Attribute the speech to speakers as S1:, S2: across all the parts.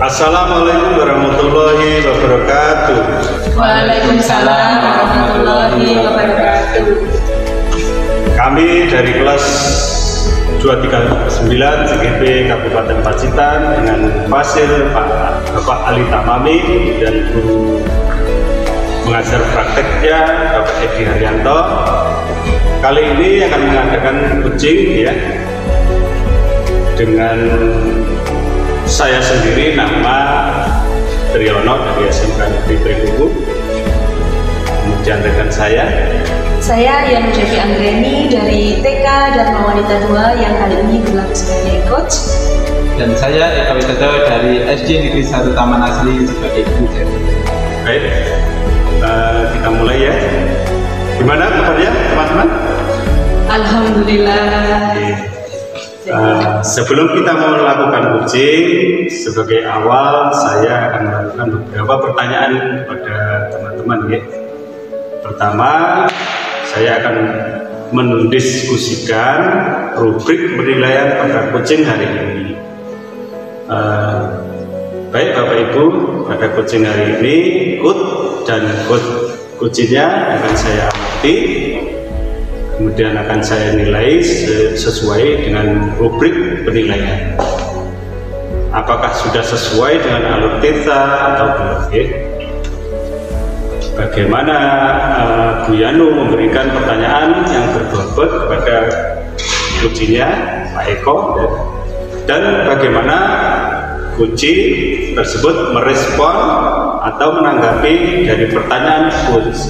S1: Assalamualaikum warahmatullahi wabarakatuh.
S2: Waalaikumsalam warahmatullahi wabarakatuh.
S1: Kami dari kelas 239 CGP Kabupaten Pacitan dengan Fasil Bapak Ali Tamami dan guru mengajar prakteknya Bapak Edi Haryanto. Kali ini akan mengadakan coaching ya dengan saya sendiri, nama Triyono dari SMK Negeri Pribuku. Kemudian rekan saya
S2: Yana Devi Anggreni dari TK Dharma Wanita 2 yang kali ini berlaku sebagai coach.
S3: Dan saya Eka Widodo dari SD Negeri 1 Taman Asli sebagai guru.
S1: Baik, kita mulai ya. Gimana kabarnya teman-teman?
S2: Alhamdulillah.
S1: Sebelum kita melakukan coaching, sebagai awal saya akan melakukan beberapa pertanyaan kepada teman-teman ya. Pertama, saya akan mendiskusikan rubrik penilaian pada coaching hari ini. Baik Bapak Ibu, pada coaching hari ini dan coachingnya akan saya amati, kemudian akan saya nilai sesuai dengan rubrik penilaian. Apakah sudah sesuai dengan alur TETA atau belum? Bagaimana Bu Yanu memberikan pertanyaan yang berbobot kepada coachingnya Pak Eko, dan bagaimana coaching tersebut merespon atau menanggapi dari pertanyaan coach.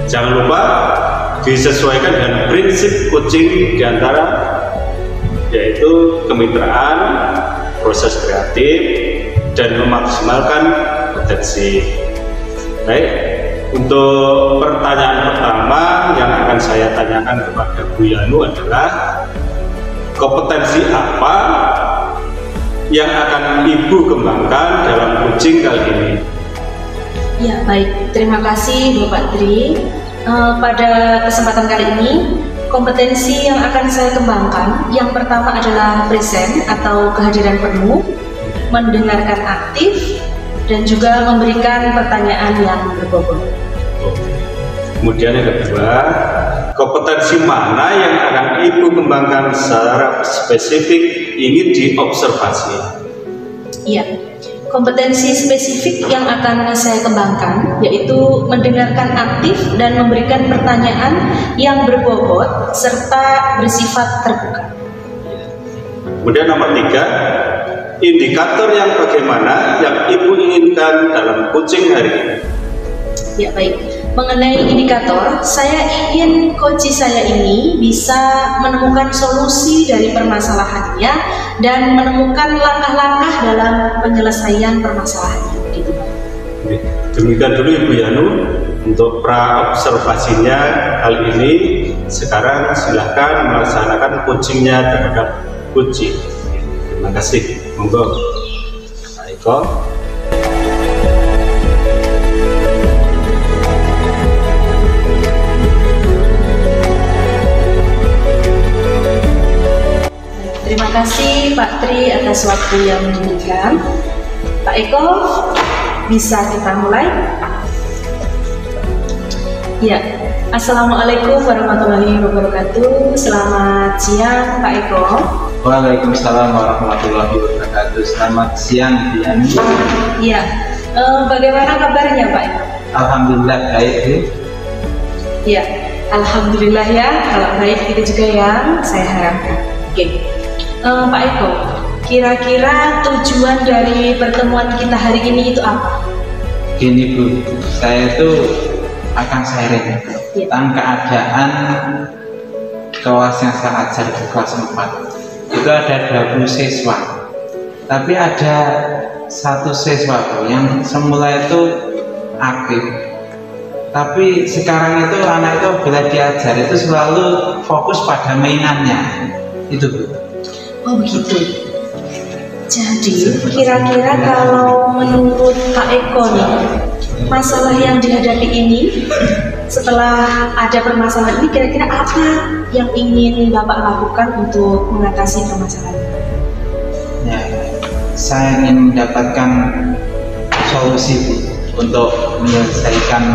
S1: Jangan lupa disesuaikan dengan prinsip coaching diantara yaitu kemitraan, proses kreatif, dan memaksimalkan potensi. Baik, untuk pertanyaan pertama yang akan saya tanyakan kepada Bu Yanu adalah kompetensi apa yang akan Ibu kembangkan dalam coaching kali ini?
S2: Ya baik, terima kasih Bapak Tri. Pada kesempatan kali ini, kompetensi yang akan saya kembangkan yang pertama adalah present atau kehadiran penuh, mendengarkan aktif, dan juga memberikan pertanyaan yang berbobot.
S1: Kemudian yang kedua, kompetensi mana yang akan Ibu kembangkan secara spesifik ingin diobservasi?
S2: Iya, kompetensi spesifik yang akan saya kembangkan yaitu mendengarkan aktif dan memberikan pertanyaan yang berbobot serta bersifat terbuka.
S1: Kemudian nomor 3, indikator yang bagaimana yang Ibu inginkan dalam coaching hari ini?
S2: Ya baik, mengenai indikator, saya ingin coach saya ini bisa menemukan solusi dari permasalahannya dan menemukan langkah-langkah dalam penyelesaian permasalahannya. Gitu.
S1: Demikian dulu Ibu Yanu untuk pra-observasinya kali ini. Sekarang silahkan melaksanakan coachingnya terhadap coaching. Terima kasih. Monggo Pak Eko.
S2: Terima kasih Pak Tri atas waktu yang diberikan. Pak Eko, bisa kita mulai? Ya, Assalamualaikum warahmatullahi wabarakatuh. Selamat siang Pak Eko.
S3: Waalaikumsalam warahmatullahi wabarakatuh. Selamat siang Bu Yanu.
S2: Iya, bagaimana kabarnya Pak Eko?
S3: Alhamdulillah baik Bu.
S2: Ya, alhamdulillah ya. Kalau baik itu juga yang saya harapkan. Oke. Pak Eko, kira-kira tujuan dari pertemuan kita hari ini itu apa?
S3: Gini Bu, saya itu akan sharing tentang keadaan kelas yang saya ajar di kelas 4. Itu ada 20 siswa, tapi ada satu siswa Bu yang semula itu aktif, tapi sekarang itu anak itu bila diajar itu selalu fokus pada mainannya. Itu Bu.
S2: Oh begitu. Jadi kira-kira kalau menurut Pak Eko nih, masalah yang dihadapi ini, setelah ada permasalahan ini, kira-kira apa yang ingin Bapak lakukan untuk mengatasi permasalahan ini?
S3: Ya, saya ingin mendapatkan solusi Bu, untuk menyelesaikan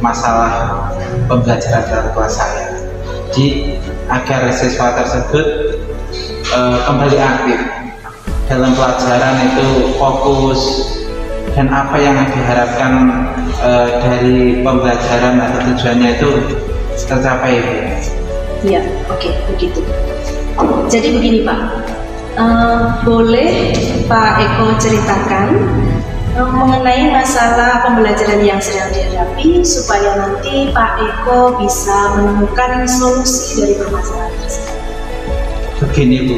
S3: masalah pembelajaran dalam kelas saya. Jadi agar siswa tersebut kembali aktif dalam pelajaran, itu fokus, dan apa yang diharapkan dari pembelajaran atau tujuannya itu tercapai.
S2: Ya, oke, begitu. Jadi begini Pak, boleh Pak Eko ceritakan mengenai masalah pembelajaran yang sedang dihadapi supaya nanti Pak Eko bisa menemukan solusi dari permasalahan tersebut.
S3: Begini Bu,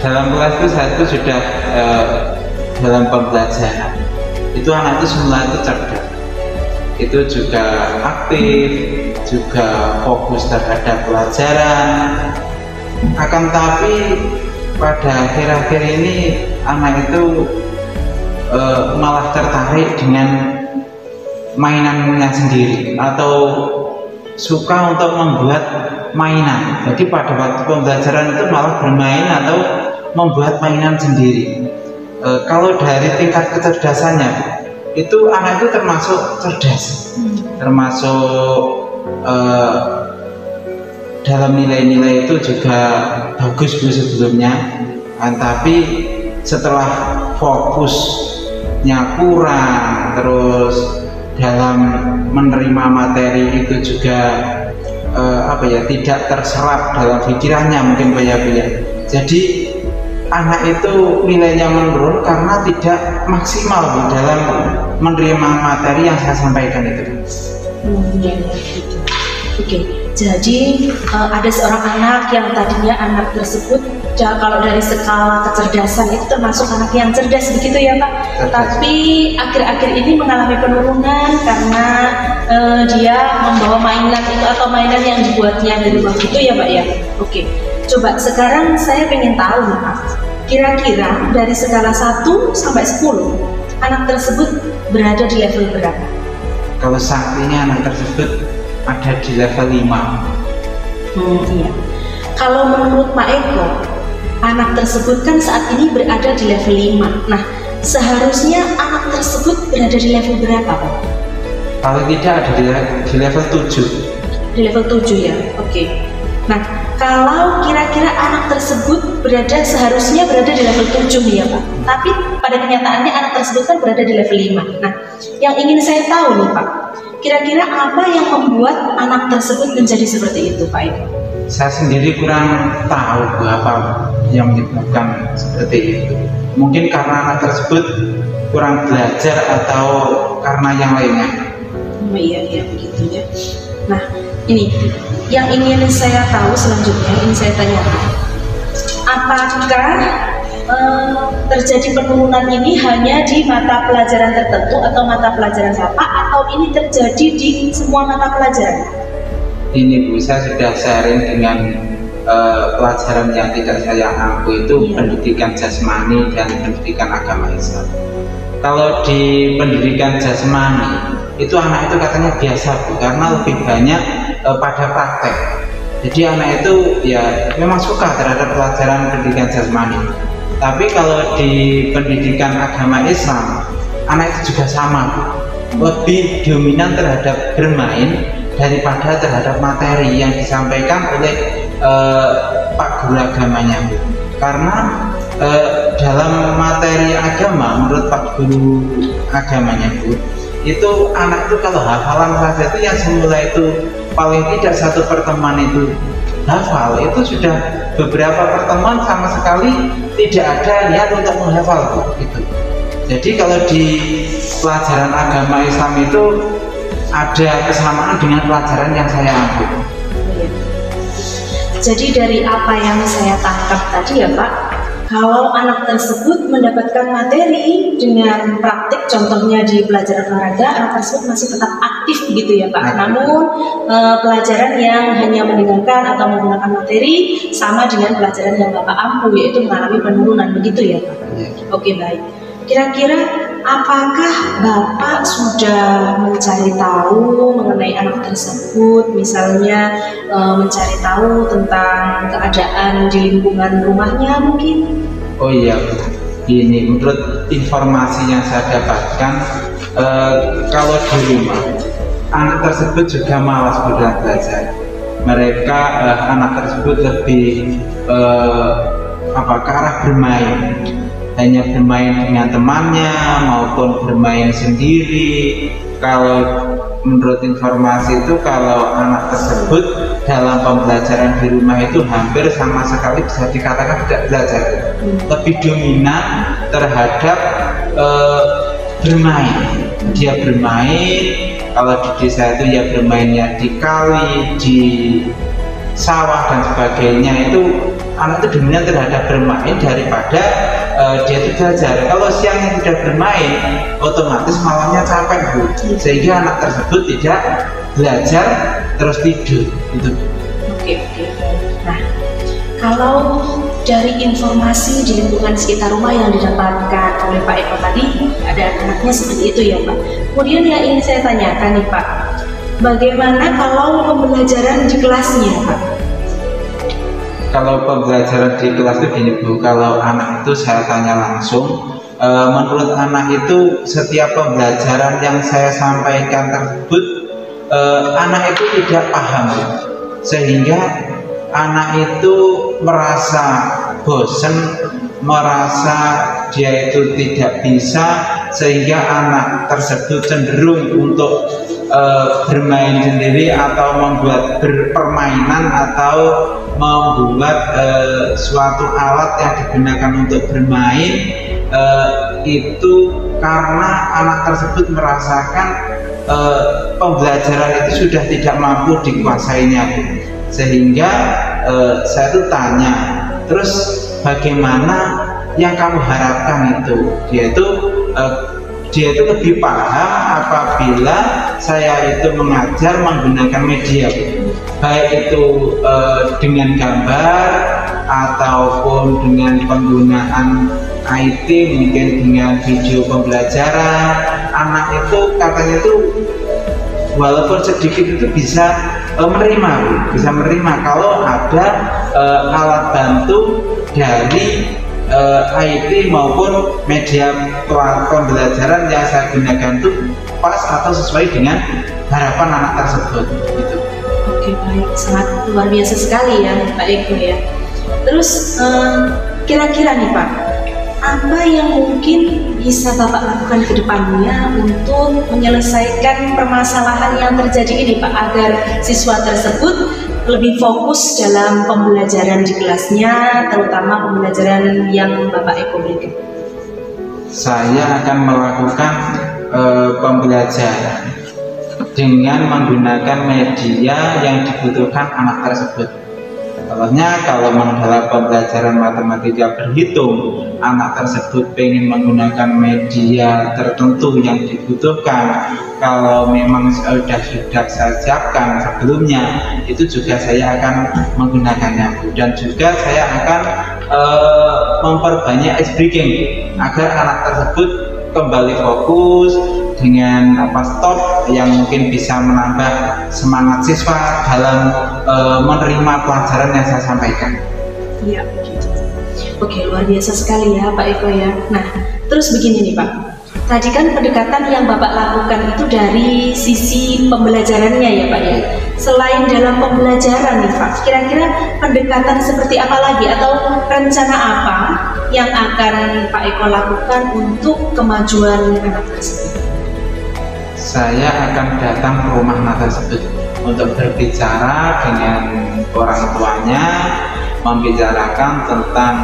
S3: dalam kelas itu saya itu sudah dalam pembelajaran itu anak itu semula itu cerdas, itu juga aktif, juga fokus terhadap pelajaran. Akan tapi pada akhir-akhir ini anak itu malah tertarik dengan mainannya sendiri atau suka untuk membuat mainan. Jadi pada waktu pembelajaran itu malah bermain atau membuat mainan sendiri. Kalau dari tingkat kecerdasannya itu anak itu termasuk cerdas, termasuk dalam nilai-nilai itu juga bagus Bu sebelumnya, tapi setelah fokusnya kurang, terus dalam menerima materi itu juga tidak terserap dalam pikirannya mungkin banyak. Jadi anak itu nilainya menurun karena tidak maksimal Bu dalam menerima materi yang saya sampaikan itu.
S2: Ya, gitu. Oke, jadi ada seorang anak yang tadinya anak tersebut kalau dari skala kecerdasan itu termasuk anak yang cerdas begitu ya Pak.
S3: Cerdas.
S2: Tapi akhir-akhir ini mengalami penurunan karena dia membawa mainan itu atau mainan yang dibuatnya dari rumah gitu ya Pak ya. Oke, coba sekarang saya pengen tahu nih Pak, kira-kira dari skala 1 sampai 10 anak tersebut berada di level berapa?
S3: Kalau saat ini anak tersebut ada di level 5.
S2: Iya. Kalau menurut Pak Eko, anak tersebut kan saat ini berada di level 5. Nah, seharusnya anak tersebut berada di level berapa Pak?
S3: Kalau tidak ada di level 7.
S2: Di level 7 ya, oke. Nah, kalau kira-kira anak tersebut seharusnya berada di level 7 ya Pak, tapi pada kenyataannya anak tersebut kan berada di level 5. Nah, yang ingin saya tahu nih Pak, kira-kira apa yang membuat anak tersebut menjadi seperti itu Pak Eko?
S3: Saya sendiri kurang tahu apa yang menyebabkan seperti itu. Mungkin karena anak tersebut kurang belajar atau karena yang lainnya.
S2: Oh iya begitu ya. Nah, ini yang ingin saya tahu selanjutnya, ingin saya tanyakan, apakah terjadi penurunan ini hanya di mata pelajaran tertentu atau mata pelajaran Bapak, atau ini terjadi di semua mata pelajaran?
S3: Ini Bu, saya sudah sharing dengan pelajaran yang tidak saya ampu itu pendidikan jasmani dan pendidikan agama Islam. Kalau di pendidikan jasmani itu anak itu katanya biasa Bu, karena lebih banyak pada praktek. Jadi anak itu ya memang suka terhadap pelajaran pendidikan jasmani. Tapi kalau di pendidikan agama Islam, anak itu juga sama Bu, lebih dominan terhadap bermain daripada terhadap materi yang disampaikan oleh Pak Guru agamanya Bu. Karena dalam materi agama menurut Pak Guru agamanya Bu, itu anak itu kalau hafalan saja itu yang semula itu paling tidak satu pertemuan itu hafal, itu sudah beberapa pertemuan sama sekali tidak ada niat untuk menghafal Bu, gitu. Jadi kalau di pelajaran agama Islam itu ada kesamaan dengan pelajaran yang saya ambil.
S2: Jadi dari apa yang saya tangkap tadi ya Pak, kalau anak tersebut mendapatkan materi dengan praktik, contohnya di pelajaran olahraga, anak tersebut masih tetap aktif begitu ya Pak. Namun pelajaran yang hanya mendengarkan atau menggunakan materi sama dengan pelajaran yang Bapak ampu, yaitu mengalami penurunan begitu ya Pak. Oke, baik. Kira-kira apakah Bapak sudah mencari tahu mengenai anak tersebut, misalnya mencari tahu tentang keadaan di lingkungan rumahnya mungkin?
S3: Oh iya, ini menurut informasi yang saya dapatkan, kalau di rumah anak tersebut juga malas belajar. Mereka anak tersebut lebih ke arah bermain, hanya bermain dengan temannya maupun bermain sendiri. Kalau menurut informasi itu, kalau anak tersebut dalam pembelajaran di rumah itu hampir sama sekali bisa dikatakan tidak belajar, lebih dominan terhadap bermain. Dia bermain, kalau di desa itu ya bermainnya di kali, di sawah dan sebagainya. Itu anak itu dominan terhadap bermain daripada dia itu belajar. Kalau siangnya tidak bermain, otomatis malamnya capek, Bu. Sehingga anak tersebut tidak belajar, terus tidur gitu.
S2: Oke. Nah, kalau dari informasi di lingkungan sekitar rumah yang didapatkan oleh Pak Eko tadi, ada anaknya seperti itu ya Pak. Kemudian yang ingin saya tanyakan nih Pak, bagaimana kalau pembelajaran di kelasnya Pak?
S3: Kalau pembelajaran di kelas itu gini Bu, kalau anak itu saya tanya langsung, menurut anak itu setiap pembelajaran yang saya sampaikan tersebut, anak itu tidak paham, sehingga anak itu merasa bosan, merasa dia itu tidak bisa, sehingga anak tersebut cenderung untuk bermain sendiri atau membuat permainan atau membuat suatu alat yang digunakan untuk bermain, itu karena anak tersebut merasakan pembelajaran itu sudah tidak mampu dikuasainya, sehingga saya tuh tanya, terus bagaimana yang kamu harapkan itu? Dia itu lebih paham apabila saya itu mengajar menggunakan media, baik itu dengan gambar ataupun dengan penggunaan IT, mungkin dengan video pembelajaran. Anak itu katanya itu walaupun sedikit itu bisa menerima kalau ada alat bantu dari IT maupun media pembelajaran yang saya gunakan itu pas atau sesuai dengan harapan anak tersebut gitu.
S2: Oke, baik, sangat luar biasa sekali ya Pak Eko ya. Terus kira-kira nih Pak, apa yang mungkin bisa Bapak lakukan ke depannya untuk menyelesaikan permasalahan yang terjadi ini Pak, agar siswa tersebut lebih fokus dalam pembelajaran di kelasnya, terutama pembelajaran yang Bapak Eko berikan?
S3: Saya akan melakukan pembelajaran dengan menggunakan media yang dibutuhkan anak tersebut. Contohnya kalau dalam pembelajaran matematika berhitung, anak tersebut ingin menggunakan media tertentu yang dibutuhkan, kalau memang sudah saya siapkan sebelumnya, itu juga saya akan menggunakannya. Dan juga saya akan memperbanyak ice breaking agar anak tersebut kembali fokus dengan stop yang mungkin bisa menambah semangat siswa dalam menerima pelajaran yang saya sampaikan.
S2: Iya, begitu. Oke, luar biasa sekali ya Pak Eko ya. Nah, terus begini nih Pak, tadi kan pendekatan yang Bapak lakukan itu dari sisi pembelajarannya ya Pak ya. Selain dalam pembelajaran nih Pak, kira-kira pendekatan seperti apa lagi atau rencana apa yang akan Pak Eko lakukan untuk kemajuan anak tersebut?
S3: Saya akan datang ke rumah anak tersebut untuk berbicara dengan orang tuanya, membicarakan tentang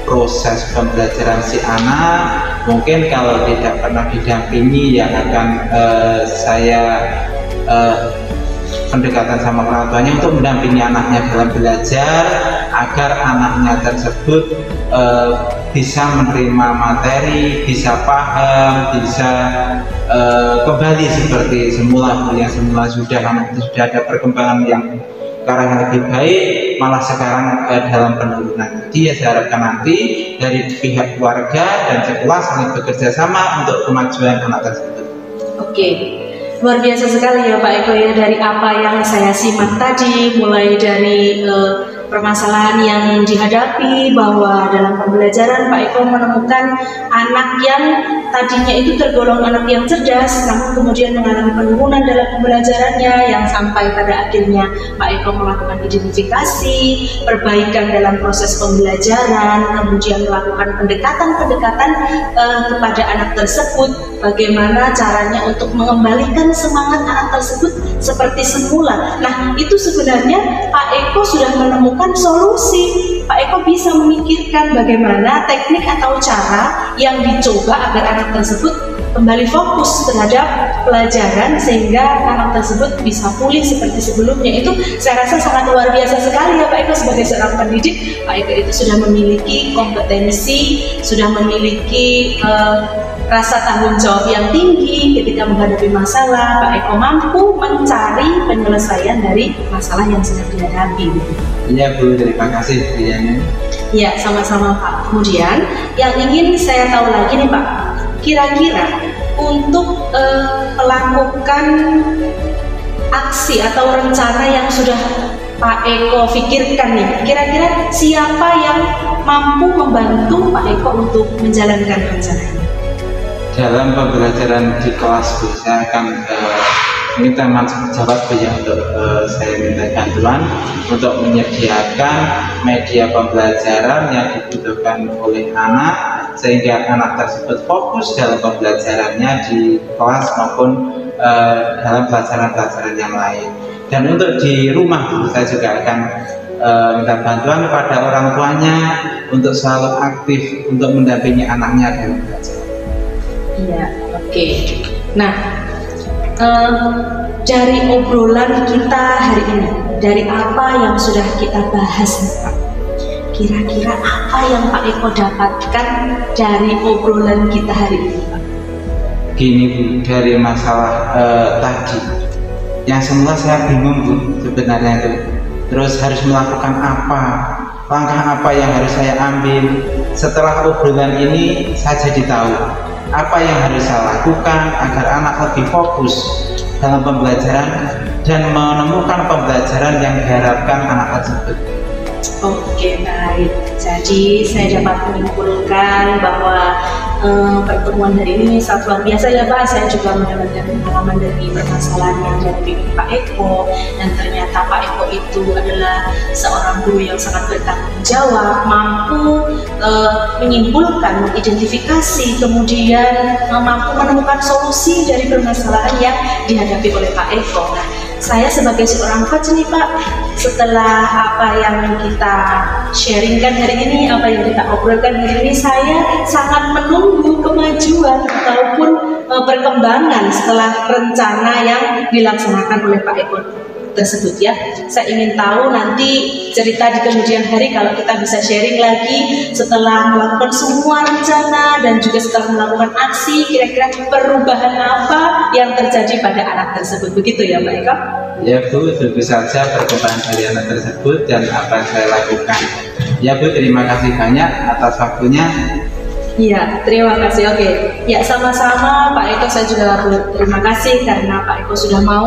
S3: proses pembelajaran si anak. Mungkin kalau tidak pernah didampingi, ya akan saya pendekatan sama orang tuanya untuk mendampingi anaknya dalam belajar, agar anaknya tersebut bisa menerima materi, bisa paham, bisa kembali seperti semula, yang semula sudah ada perkembangan yang sekarang yang lebih baik, malah sekarang dalam penurunan. Jadi ya saya harapkan nanti dari pihak keluarga dan sekolah saling bekerja sama untuk kemajuan anak tersebut.
S2: Oke, luar biasa sekali ya Pak Eko ya, dari apa yang saya simak tadi, mulai dari permasalahan yang dihadapi, bahwa dalam pembelajaran Pak Eko menemukan anak yang tadinya itu tergolong anak yang cerdas, namun kemudian mengalami penurunan dalam pembelajarannya, yang sampai pada akhirnya Pak Eko melakukan identifikasi, perbaikan dalam proses pembelajaran, kemudian melakukan pendekatan-pendekatan kepada anak tersebut, bagaimana caranya untuk mengembalikan semangat anak tersebut seperti semula. Nah, itu sebenarnya Pak Eko sudah menemukan solusi. Pak Eko bisa memikirkan bagaimana teknik atau cara yang dicoba agar anak tersebut kembali fokus terhadap pelajaran sehingga anak tersebut bisa pulih seperti sebelumnya. Itu saya rasa sangat luar biasa sekali ya Pak Eko sebagai seorang pendidik. Pak Eko itu sudah memiliki kompetensi, sudah memiliki rasa tanggung jawab yang tinggi ketika menghadapi masalah. Pak Eko mampu mencari penyelesaian dari masalah yang sedang dihadapi.
S3: Iya Bu, terima kasih Diana.
S2: Ya, sama-sama Pak. Kemudian yang ingin saya tahu lagi nih Pak, kira-kira untuk melakukan aksi atau rencana yang sudah Pak Eko pikirkan nih, kira-kira siapa yang mampu membantu Pak Eko untuk menjalankan rencana ini?
S3: Dalam pembelajaran di kelas Bu, saya akan minta jawab Bu ya, untuk saya minta bantuan untuk menyediakan media pembelajaran yang dibutuhkan oleh anak sehingga anak tersebut fokus dalam pembelajarannya di kelas maupun dalam pelajaran-pelajaran yang lain. Dan untuk di rumah Bu, saya juga akan minta bantuan kepada orang tuanya untuk selalu aktif untuk mendampingi anaknya dalam belajar.
S2: Iya, oke. Nah, dari obrolan kita hari ini, dari apa yang sudah kita bahas nih Pak, kira-kira apa yang Pak Eko dapatkan dari obrolan kita hari ini Pak?
S3: Gini Bu, dari masalah tadi, yang semula saya bingung Bu sebenarnya itu, terus harus melakukan apa, langkah apa yang harus saya ambil. Setelah obrolan ini saya jadi tahu apa yang harus saya lakukan agar anak lebih fokus dalam pembelajaran dan menemukan pembelajaran yang diharapkan anak tersebut.
S2: Oke, baik. Jadi saya dapat menyimpulkan bahwa pertemuan hari ini sangat luar biasa ya Pak. Saya juga mendapatkan pengalaman dari permasalahan yang dihadapi Pak Eko, dan ternyata Pak Eko itu adalah seorang guru yang sangat bertanggung jawab, mampu menyimpulkan, mengidentifikasi, kemudian mampu menemukan solusi dari permasalahan yang dihadapi oleh Pak Eko. Nah, saya sebagai seorang coach nih Pak, setelah apa yang kita sharingkan hari ini, apa yang kita obrolkan hari ini, saya sangat menunggu kemajuan ataupun perkembangan setelah rencana yang dilaksanakan oleh Pak Eko tersebut ya. Saya ingin tahu nanti cerita di kemudian hari kalau kita bisa sharing lagi setelah melakukan semua rencana dan juga setelah melakukan aksi, kira-kira perubahan apa yang terjadi pada anak tersebut. Begitu ya Pak Eko?
S3: Ya Bu, tentu saja perkembangan dari anak tersebut dan apa yang saya lakukan. Ya Bu, terima kasih banyak atas waktunya.
S2: Iya, terima kasih. Oke, ya sama-sama Pak Eko, saya juga berterima kasih karena Pak Eko sudah mau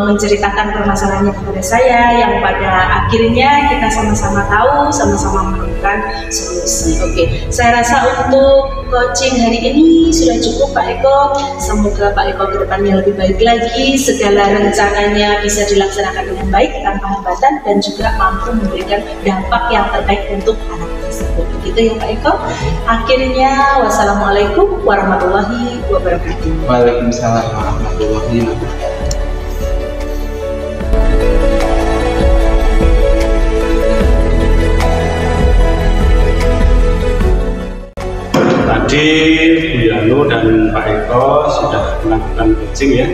S2: menceritakan permasalahannya kepada saya, yang pada akhirnya kita sama-sama tahu, sama-sama menemukan solusi. Oke, saya rasa untuk coaching hari ini sudah cukup Pak Eko. Semoga Pak Eko kedepannya lebih baik lagi, segala rencananya bisa dilaksanakan dengan baik tanpa hambatan dan juga mampu memberikan dampak yang terbaik untuk anak tersebut. Begitu ya Pak Eko. Akhirnya, wassalamualaikum warahmatullahi wabarakatuh.
S3: Waalaikumsalam warahmatullahi wabarakatuh.
S1: Tadi Bu Yanu dan Pak Eko sudah melakukan coaching ya,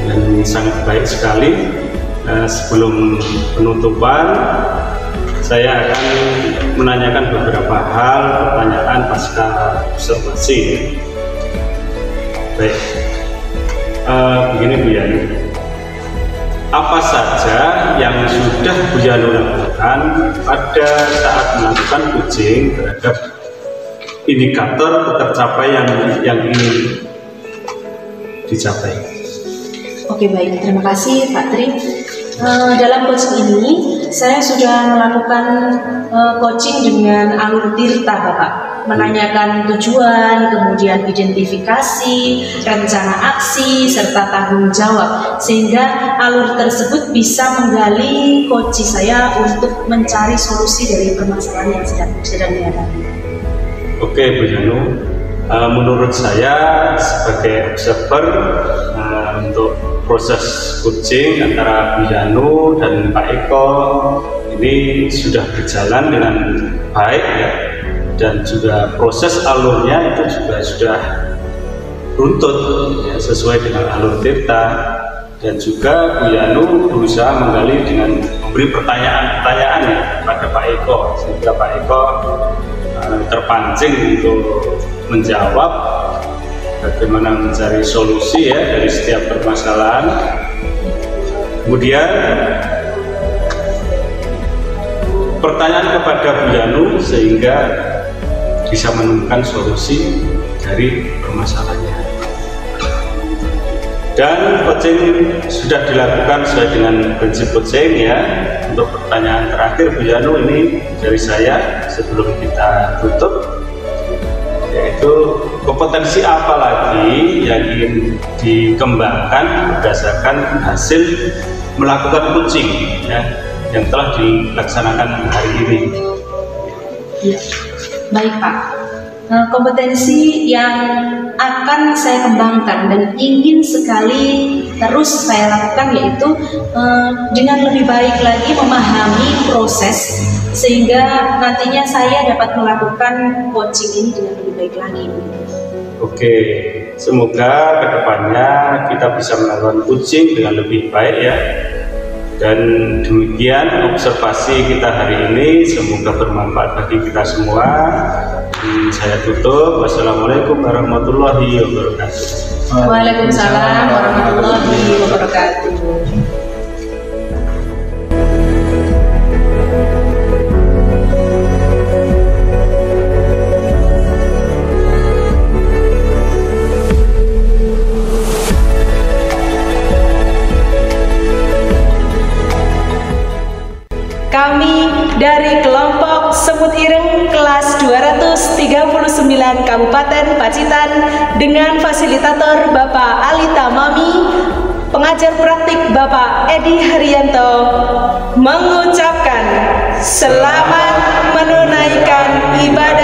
S1: dan sangat baik sekali. Sebelum penutupan, saya akan menanyakan beberapa hal, pertanyaan pasca observasi. Baik, begini Bu Yani, apa saja yang sudah Bu Yanu lakukan pada saat melakukan coaching terhadap indikator tercapai yang ingin dicapai.
S2: Oke, baik, terima kasih Pak Tri. Dalam coaching ini saya sudah melakukan coaching dengan alur tirta, Bapak, menanyakan tujuan, kemudian identifikasi, rencana aksi, serta tanggung jawab, sehingga alur tersebut bisa menggali coaching saya untuk mencari solusi dari permasalahan yang sedang dihadapi.
S1: Oke, Bu Yanu, menurut saya sebagai observer untuk proses coaching antara Bu Yanu dan Pak Eko ini sudah berjalan dengan baik ya, dan juga proses alurnya itu juga sudah runtut ya, sesuai dengan alur tirta, dan juga Bu Yanu berusaha menggali dengan memberi pertanyaan-pertanyaan ya pada Pak Eko, sehingga Pak Eko terpancing untuk menjawab bagaimana mencari solusi ya dari setiap permasalahan. Kemudian pertanyaan kepada Bu Yanu sehingga bisa menemukan solusi dari permasalahannya. Dan coaching sudah dilakukan sesuai dengan prinsip coaching ya. Untuk pertanyaan terakhir Bu Yanu ini dari saya sebelum kita tutup, yaitu kompetensi apa lagi yang ingin dikembangkan berdasarkan hasil melakukan coaching ya, yang telah dilaksanakan hari ini.
S2: Ya, baik Pak. Kompetensi yang akan saya kembangkan dan ingin sekali terus saya lakukan yaitu dengan lebih baik lagi memahami proses, sehingga nantinya saya dapat melakukan coaching ini dengan lebih baik lagi.
S1: Oke, semoga kedepannya kita bisa melakukan coaching dengan lebih baik ya. Dan demikian observasi kita hari ini, semoga bermanfaat bagi kita semua. Saya tutup. Wassalamualaikum warahmatullahi wabarakatuh.
S2: Waalaikumsalam warahmatullahi wabarakatuh.
S4: Kami dari kelompok Semut Ireng kelas 239 Kabupaten Pacitan dengan fasilitator Bapak Alita Mami, pengajar praktik Bapak Edi Haryanto mengucapkan selamat menunaikan ibadah